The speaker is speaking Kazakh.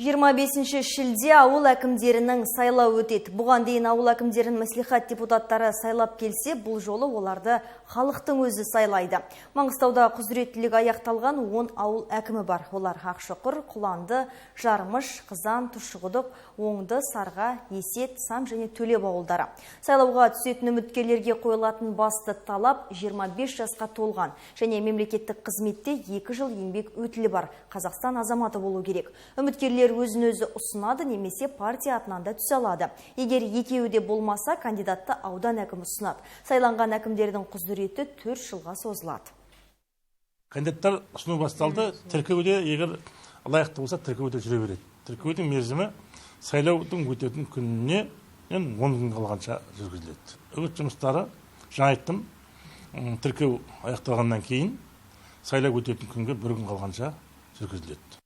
25 шілде ауыл әкімдерінің сайлау өтеді. Бұған дейін ауыл әкімдерін мәслихат депутаттары сайлап келсе, бұл жолы оларды халықтың өзі сайлайды. Маңғыстауда құзыреттілік аяқталған 10 ауыл әкімі бар. Олар Ақшұқыр, Құланды, Жармыш, Қызан, Тұщықұдық, Оңды, Сарға, Есет, Сам және Төлеп ауылдары. Сайлауға түсетін үміткерлерге қойылатын басты талап 25 жасқа толған және мемлекеттік қызметте 2 жыл еңбек өтілі бар Қазақстан азаматы болу керек. Үміткерлер өзін-өзі ұсынады немесе партия атынан да түсе алады. Егер екеуі де болмаса, кандидатты аудан әкімі ұсынады. Сайланған әкімдердің құзыреті 4 жылға созылады. Кандидаттар ұсыну басталды. Тіркеуде егер лайықты болса, тіркеуде жүре береді. Тіркеудің мерзімі сайлаудың өтетін күніне 10 күн қалғанша жүргізіледі. Үгіт жұмыстары, жаңа айттым, тіркеу аяқталғаннан кейін сайлау өтетін күнге 1 күн қалғанша жүргізіледі.